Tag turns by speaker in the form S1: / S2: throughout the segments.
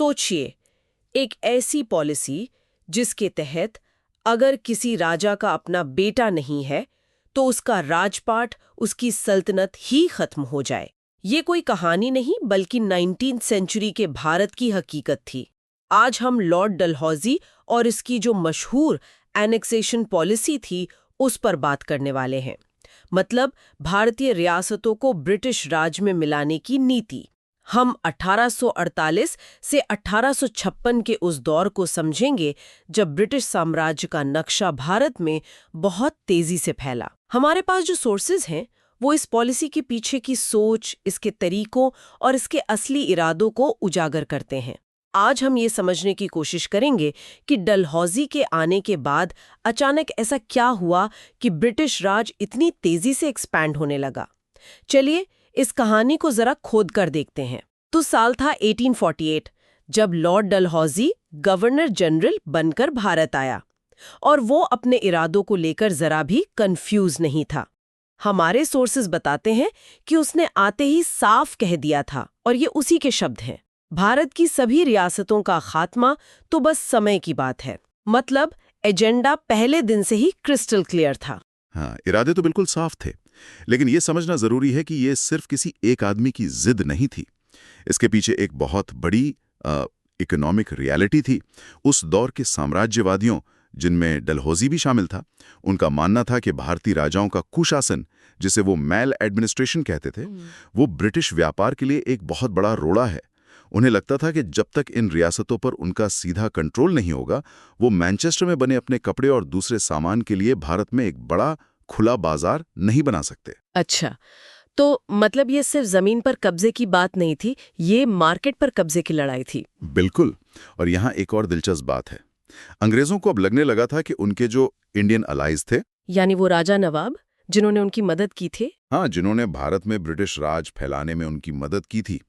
S1: सोचिए, एक ऐसी पॉलिसी जिसके तहत अगर किसी राजा का अपना बेटा नहीं है तो उसका राजपाट, उसकी सल्तनत ही खत्म हो जाए। ये कोई कहानी नहीं बल्कि 19वीं सेंचुरी के भारत की हकीकत थी। आज हम लॉर्ड डलहौजी और इसकी जो मशहूर एनेक्सेशन पॉलिसी थी उस पर बात करने वाले हैं। मतलब भारतीय रियासतों को ब्रिटिश राज में मिलाने की नीति। हम 1848 से 1856 के उस दौर को समझेंगे जब ब्रिटिश साम्राज्य का नक्शा भारत में बहुत तेजी से फैला। हमारे पास जो सोर्सेज हैं वो इस पॉलिसी के पीछे की सोच, इसके तरीकों और इसके असली इरादों को उजागर करते हैं। आज हम ये समझने की कोशिश करेंगे कि डलहौजी के आने के बाद अचानक ऐसा क्या हुआ कि ब्रिटिश राज इतनी तेजी से एक्सपैंड होने लगा। चलिए इस कहानी को जरा खोद कर देखते हैं। तो साल था 1848 जब लॉर्ड डलहौजी गवर्नर जनरल बनकर भारत आया और वो अपने इरादों को लेकर जरा भी कंफ्यूज नहीं था। हमारे सोर्सेज बताते हैं कि उसने आते ही साफ कह दिया था, और ये उसी के शब्द हैं, भारत की सभी रियासतों का खात्मा तो बस समय की बात है। मतलब एजेंडा पहले दिन से ही क्रिस्टल क्लियर था।
S2: हाँ, इरादे तो बिल्कुल साफ थे, लेकिन ये समझना जरूरी है कि ये सिर्फ किसी एक आदमी की जिद नहीं थी। इसके पीछे एक बहुत बड़ी इकोनॉमिक रियलिटी थी। उस दौर के साम्राज्यवादियों, जिनमें डलहौजी भी शामिल था, उनका मानना था कि भारतीय राजाओं का कुशासन, जिसे वो मैल एडमिनिस्ट्रेशन कहते थे, वो ब्रिटिश व्यापार के लिए एक बहुत बड़ा रोड़ा है। उन्हें लगता था कि जब तक इन रियासतों पर उनका सीधा कंट्रोल नहीं होगा, वो मैनचेस्टर में बने अपने कपड़े और दूसरे सामान के लिए भारत में एक बड़ा खुला बाजार नहीं बना सकते।
S1: अच्छा, तो मतलब ये सिर्फ जमीन पर कब्जे की बात नहीं थी, ये मार्केट पर कब्जे की लड़ाई थी।
S2: बिल्कुल। और यहाँ एक और दिलचस्प बात है। अंग्रेजों को अब लगने लगा था कि उनके जो इंडियन अलाइज थे,
S1: यानी वो राजा नवाब जिन्होंने उनकी मदद की थी,
S2: हाँ, जिन्होंने भारत में ब्रिटिश राज फैलाने में उनकी मदद की थी,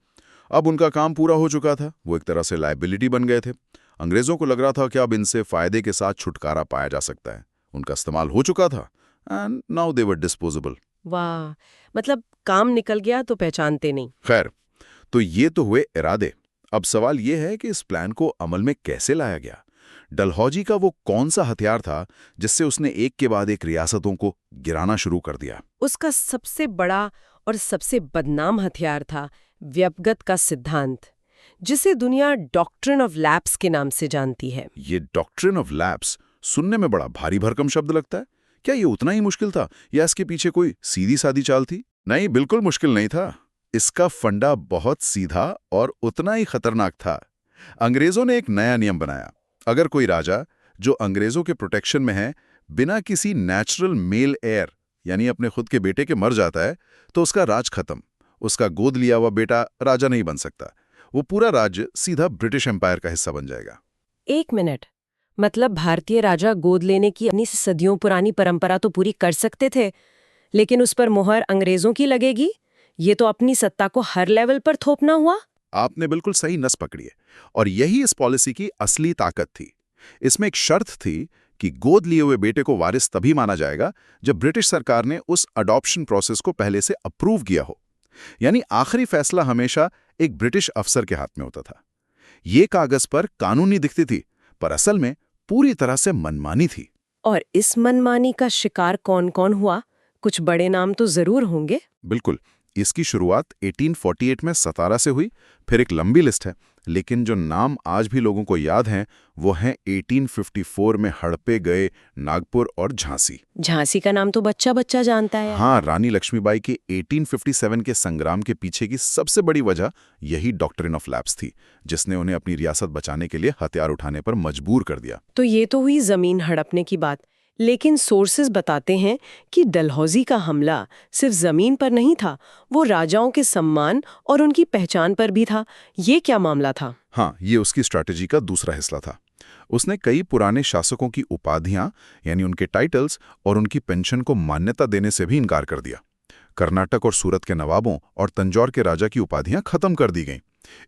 S2: अब उनका काम पूरा हो चुका था। वो एक तरह से लायबिलिटी बन गए थे। अंग्रेजों को लग रहा था कि अब इनसे फायदे के साथ छुटकारा पाया जा सकता है। उनका इस्तेमाल हो चुका था and now they were disposable.
S1: वाह, मतलब काम निकल गया तो पहचानते नहीं।
S2: खैर, तो ये तो हुए इरादे। अब सवाल ये है कि इस प्लान को अमल में कैसे लाया गया। डलहौजी का वो कौन सा हथियार था जिससे उसने एक के बाद एक रियासतों को गिराना शुरू कर दिया?
S1: उसका सबसे बड़ा और सबसे बदनाम हथियार था व्यपगत का सिद्धांत, जिसे दुनिया डॉक्ट्रिन ऑफ लैप्स के नाम से जानती है।
S2: ये डॉक्ट्रिन ऑफ लैप्स सुनने में बड़ा भारी भरकम शब्द लगता है। क्या ये उतना ही मुश्किल था या इसके पीछे कोई सीधी सादी चाल थी? नहीं, बिल्कुल मुश्किल नहीं था। इसका फंडा बहुत सीधा और उतना ही खतरनाक था। अंग्रेजों ने एक नया नियम बनाया। अगर कोई राजा जो अंग्रेजों के प्रोटेक्शन में है बिना किसी नेचुरल मेल एयर यानी अपने खुद के बेटे के मर जाता है तो उसका राज खत्म। उसका गोद लिया हुआ बेटा राजा नहीं बन सकता। वो पूरा राज्य सीधा ब्रिटिश एम्पायर का हिस्सा बन जाएगा।
S1: एक मिनट, मतलब भारतीय राजा गोद लेने की अपनी सदियों पुरानी परंपरा तो पूरी कर सकते थे, लेकिन उस पर मुहर अंग्रेजों की लगेगी? ये तो अपनी सत्ता को हर लेवल पर थोपना हुआ।
S2: आपने बिल्कुल सही नस पकड़ी है, और यही इस पॉलिसी की असली ताकत थी। इसमें एक शर्त थी कि गोद लिए हुए बेटे को वारिस तभी माना जाएगा जब ब्रिटिश सरकार ने उस अडॉप्शन प्रोसेस को पहले से अप्रूव किया हो। यानी आखिरी फैसला हमेशा एक ब्रिटिश अफसर के हाथ में होता था। ये कागज पर कानूनी दिखती थी, पर असल में पूरी तरह से मनमानी थी।
S1: और इस मनमानी का शिकार कौन कौन हुआ? कुछ बड़े नाम तो जरूर होंगे।
S2: बिल्कुल। इसकी शुरुआत 1848 में सतारा से हुई, फिर एक लंबी लिस्ट है, लेकिन जो नाम आज भी लोगों को याद हैं वो हैं 1854 में हड़पे गए नागपुर और झांसी।
S1: झांसी का नाम तो बच्चा बच्चा जानता है।
S2: हाँ, रानी लक्ष्मीबाई के 1857 के संग्राम के पीछे की सबसे बड़ी वजह यही डॉक्ट्रिन ऑफ लैप्स थी, जिसने उन्हें अपनी रियासत बचाने के लिए हथियार उठाने पर मजबूर कर दिया।
S1: तो ये तो हुई जमीन हड़पने की बात, लेकिन सोर्सेज बताते हैं कि डलहौजी का हमला सिर्फ जमीन पर नहीं था, वो राजाओं के सम्मान और उनकी पहचान पर भी था। ये क्या मामला था?
S2: हाँ, ये उसकी स्ट्रैटेजी का दूसरा हिस्सा था। उसने कई पुराने शासकों की उपाधियां यानी उनके टाइटल्स और उनकी पेंशन को मान्यता देने से भी इनकार कर दिया। कर्नाटक और सूरत के नवाबों और तंजौर के राजा की उपाधियां खत्म कर दी गईं।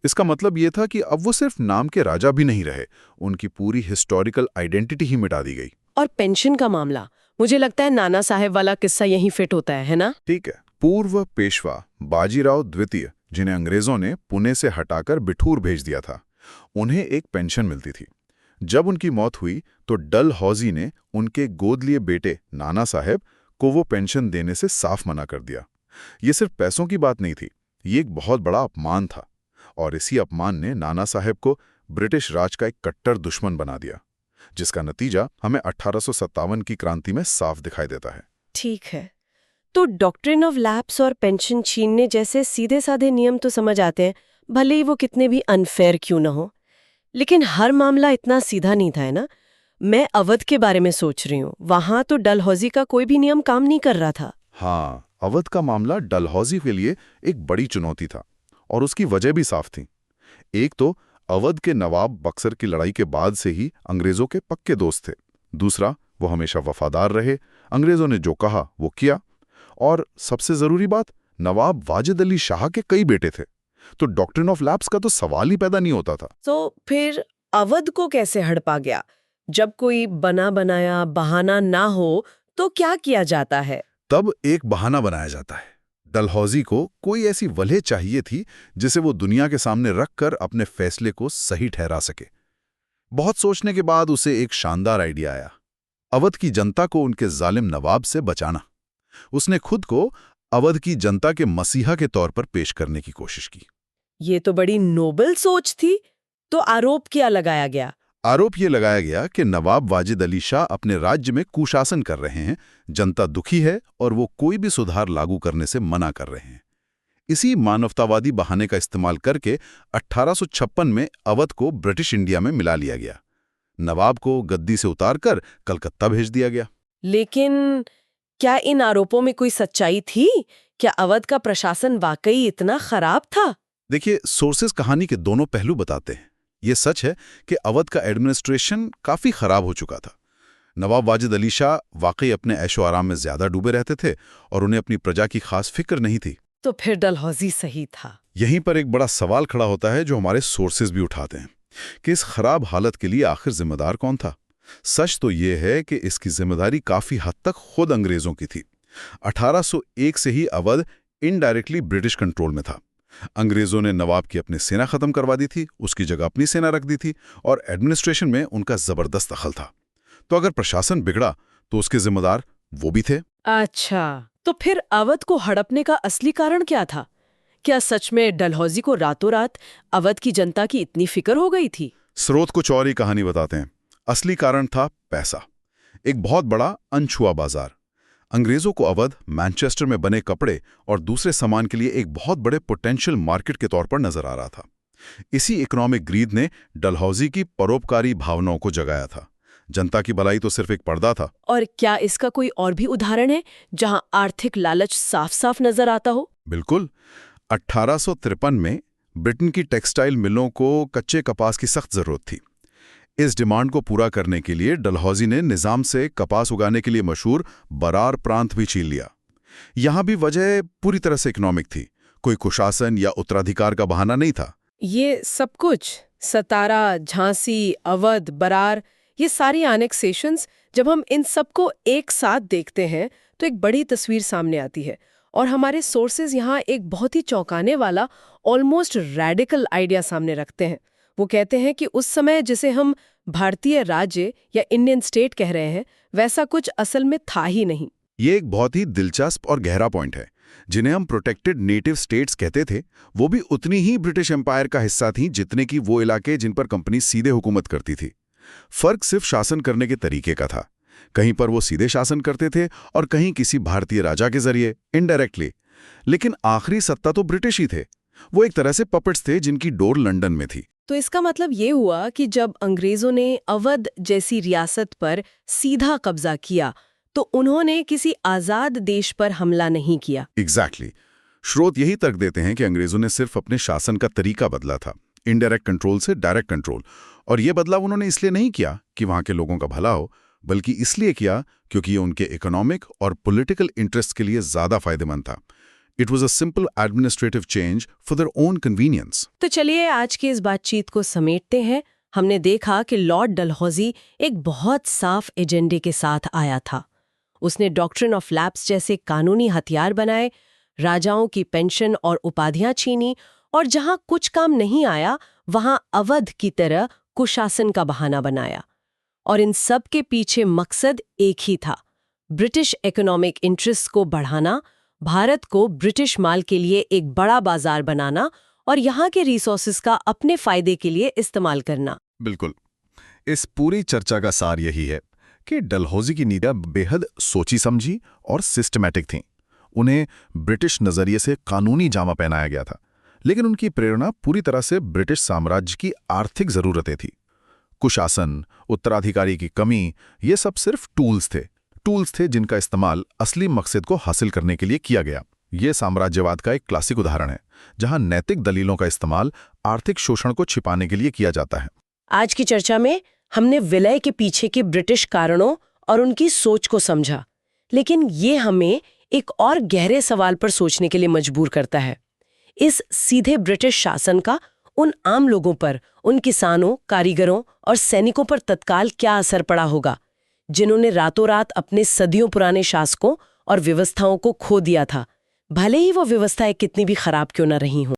S2: इसका मतलब ये था कि अब वो सिर्फ नाम के राजा भी नहीं रहे, उनकी पूरी हिस्टोरिकल आइडेंटिटी ही मिटा दी गई।
S1: और पेंशन का मामला, मुझे लगता है नाना साहेब वाला किस्सा यहीं फिट होता है ना?
S2: ठीक है। पूर्व पेशवा बाजीराव द्वितीय, जिन्हें अंग्रेजों ने पुणे से हटाकर बिठूर भेज दिया था, उन्हें एक पेंशन मिलती थी। जब उनकी मौत हुई तो डलहौजी ने उनके गोद लिए बेटे नाना साहेब को वो पेंशन देने से साफ मना कर दिया। ये सिर्फ पैसों की बात नहीं थी, ये एक बहुत बड़ा अपमान था, और इसी अपमान ने नाना साहेब को ब्रिटिश राज का एक कट्टर दुश्मन बना दिया, जिसका नतीजा हमें 1857 की क्रांति में साफ दिखाई देता है।
S1: ठीक है, तो डॉक्ट्रिन ऑफ लैप्स और पेंशन छीनने जैसे सीधे साधे नियम तो समझ आते हैं, भले ही वो कितने भी अनफेयर क्यों न हो। लेकिन हर मामला इतना सीधा नहीं था, है ना? मैं अवध के बारे में सोच रही हूँ। वहां तो डलहौजी का कोई भी नियम काम नहीं कर रहा था।
S2: हाँ, अवध का मामला डलहौजी के लिए एक बड़ी चुनौती था, और उसकी वजह भी साफ थी। एक तो अवध के नवाब बक्सर की लड़ाई के बाद से ही अंग्रेजों के पक्के दोस्त थे। दूसरा, वो हमेशा वफादार रहे, अंग्रेजों ने जो कहा वो किया। और सबसे जरूरी बात, नवाब वाजिद अली शाह के कई बेटे थे, तो डॉक्ट्रिन ऑफ लैप्स का तो सवाल ही पैदा नहीं होता था।
S1: तो फिर अवध को कैसे हड़पा गया? जब कोई बना बनाया बहाना ना हो तो क्या किया जाता है?
S2: तब एक बहाना बनाया जाता है। डलहौजी को कोई ऐसी वजह चाहिए थी जिसे वो दुनिया के सामने रखकर अपने फैसले को सही ठहरा सके। बहुत सोचने के बाद उसे एक शानदार आइडिया आया, अवध की जनता को उनके जालिम नवाब से बचाना। उसने खुद को अवध की जनता के मसीहा के तौर पर पेश करने की कोशिश की।
S1: ये तो बड़ी नोबल सोच थी। तो आरोप क्या लगाया गया?
S2: आरोप ये लगाया गया कि नवाब वाजिद अली शाह अपने राज्य में कुशासन कर रहे हैं, जनता दुखी है और वो कोई भी सुधार लागू करने से मना कर रहे हैं। इसी मानवतावादी बहाने का इस्तेमाल करके 1856 में अवध को ब्रिटिश इंडिया में मिला लिया गया। नवाब को गद्दी से उतारकर कलकत्ता भेज दिया गया।
S1: लेकिन क्या इन आरोपों में कोई सच्चाई थी? क्या अवध का प्रशासन वाकई इतना खराब था?
S2: देखिए, सोर्सेस कहानी के दोनों पहलू बताते हैं। ये सच है कि अवध का एडमिनिस्ट्रेशन काफी खराब हो चुका था। नवाब वाजिद अली शाह वाकई अपने ऐशो आराम में ज्यादा डूबे रहते थे और उन्हें अपनी प्रजा की खास फिक्र नहीं थी।
S1: तो फिर डलहौजी सही था।
S2: यहीं पर एक बड़ा सवाल खड़ा होता है जो हमारे सोर्सेज भी उठाते हैं कि इस खराब हालत के लिए आखिर जिम्मेदार कौन था। सच तो ये है कि इसकी जिम्मेदारी काफी हद तक खुद अंग्रेजों की थी। 1801 से ही अवध इनडायरेक्टली ब्रिटिश कंट्रोल में था। अंग्रेजों ने नवाब की अपनी सेना खत्म करवा दी थी, उसकी जगह अपनी सेना रख दी थी, और एडमिनिस्ट्रेशन में उनका जबरदस्त दखल था। तो अगर प्रशासन बिगड़ा तो उसके जिम्मेदार वो भी थे।
S1: अच्छा, तो फिर अवध को हड़पने का असली कारण क्या था? क्या सच में डलहौजी को रातों रात अवध की जनता की इतनी फिक्र हो गई थी?
S2: स्रोत कुछ और ही कहानी बताते हैं। असली कारण था पैसा, एक बहुत बड़ा अनछुआ बाजार। अंग्रेजों को अवध, मैनचेस्टर में बने कपड़े और दूसरे सामान के लिए एक बहुत बड़े पोटेंशियल मार्केट के तौर पर नजर आ रहा था। इसी इकोनॉमिक ग्रीड ने डलहौजी की परोपकारी भावनाओं को जगाया था। जनता की भलाई तो सिर्फ एक पर्दा था।
S1: और क्या इसका कोई और भी उदाहरण है जहां आर्थिक लालच साफ साफ नजर आता हो?
S2: बिल्कुल। 1853 में ब्रिटेन की टेक्सटाइल मिलों को कच्चे कपास की सख्त जरूरत थी। इस डिमांड को पूरा करने के लिए डलहौजी ने निजाम से कपास उगाने के लिए मशहूर बरार प्रांत भी छीन लिया। यहां भी वजह पूरी तरह से इकोनॉमिक थी, कोई कुशासन या उत्तराधिकार का बहाना नहीं था।
S1: ये सब कुछ सतारा, झांसी, अवध, बरार, ये सारी एनेक्सेशंस, जब हम इन सबको एक साथ देखते हैं तो एक बड़ी तस्वीर सामने आती है। और हमारे सोर्सेज यहाँ एक बहुत ही चौंकाने वाला, ऑलमोस्ट रैडिकल आइडिया सामने रखते हैं। वो कहते हैं कि उस समय जिसे हम भारतीय राज्य या इंडियन स्टेट कह रहे हैं, वैसा कुछ असल में था ही नहीं।
S2: ये एक बहुत ही दिलचस्प और गहरा पॉइंट है। जिन्हें हम प्रोटेक्टेड नेटिव स्टेट्स कहते थे, वो भी उतनी ही ब्रिटिश एम्पायर का हिस्सा थीं जितने कि वो इलाके जिन पर कंपनी सीधे हुकूमत करती थी। फर्क सिर्फ शासन करने के तरीके का था। कहीं पर वो सीधे शासन करते थे और कहीं किसी भारतीय राजा के जरिए, इनडायरेक्टली। लेकिन आखिरी सत्ता तो ब्रिटिश ही थे। वो एक तरह से पपेट्स थे जिनकी डोर लंदन में थी।
S1: तो इसका मतलब ये हुआ कि जब अंग्रेजों ने अवध जैसी रियासत पर सीधा कब्जा किया तो उन्होंने किसी आजाद देश पर हमला नहीं किया।
S2: एग्जैक्टली। स्रोत यही तर्क देते हैं कि अंग्रेजों ने सिर्फ अपने शासन का तरीका बदला था, इनडायरेक्ट कंट्रोल से डायरेक्ट कंट्रोल। और ये बदलाव उन्होंने इसलिए नहीं किया कि वहां के लोगों का भला हो, बल्कि इसलिए किया क्योंकि ये उनके इकोनॉमिक और पॉलिटिकल इंटरेस्ट के लिए ज्यादा फायदेमंद था। It was a simple administrative change for their own convenience.
S1: तो चलिए आज की इस बातचीत को समेटते हैं। हमने देखा कि लॉर्ड डलहौजी एक बहुत साफ एजेंडे के साथ आया था। उसने डॉक्ट्रिन ऑफ लैप्स जैसे कानूनी हथियार बनाए, राजाओं की पेंशन और उपाधियां छीनी, और जहां कुछ काम नहीं आया वहां अवध की तरह कुशासन का बहाना बनाया। और इन सब के पीछे मकसद एक ही था, ब्रिटिश इकोनॉमिक इंटरेस्ट को बढ़ाना, भारत को ब्रिटिश माल के लिए एक बड़ा बाजार बनाना और यहाँ के रिसोर्सेज का अपने फायदे के लिए इस्तेमाल करना।
S3: बिल्कुल। इस पूरी चर्चा का सार यही है कि डलहौजी की नीतियां बेहद सोची समझी और सिस्टमैटिक थीं। उन्हें ब्रिटिश नजरिए से कानूनी जामा पहनाया गया था, लेकिन उनकी प्रेरणा पूरी तरह से ब्रिटिश साम्राज्य की आर्थिक जरूरतें थी। कुशासन, उत्तराधिकारी की कमी, ये सब सिर्फ टूल्स थे जिनका इस्तेमाल असली मकसद को हासिल करने के लिए किया गया। ये साम्राज्यवाद का एक क्लासिक उदाहरण है, जहां नैतिक दलीलों का इस्तेमाल आर्थिक शोषण को छिपाने के लिए किया जाता है।
S1: आज की चर्चा में हमने विलय के पीछे के ब्रिटिश कारणों और उनकी सोच को समझा, लेकिन ये हमें एक और गहरे सवाल पर सोचने के लिए मजबूर करता है। इस सीधे ब्रिटिश शासन का उन आम लोगों पर, उन किसानों, कारीगरों और सैनिकों पर तत्काल क्या असर पड़ा होगा, जिन्होंने रातों रात अपने सदियों पुराने शासकों और व्यवस्थाओं को खो दिया था, भले ही वो व्यवस्थाएं कितनी भी खराब क्यों न रही हों।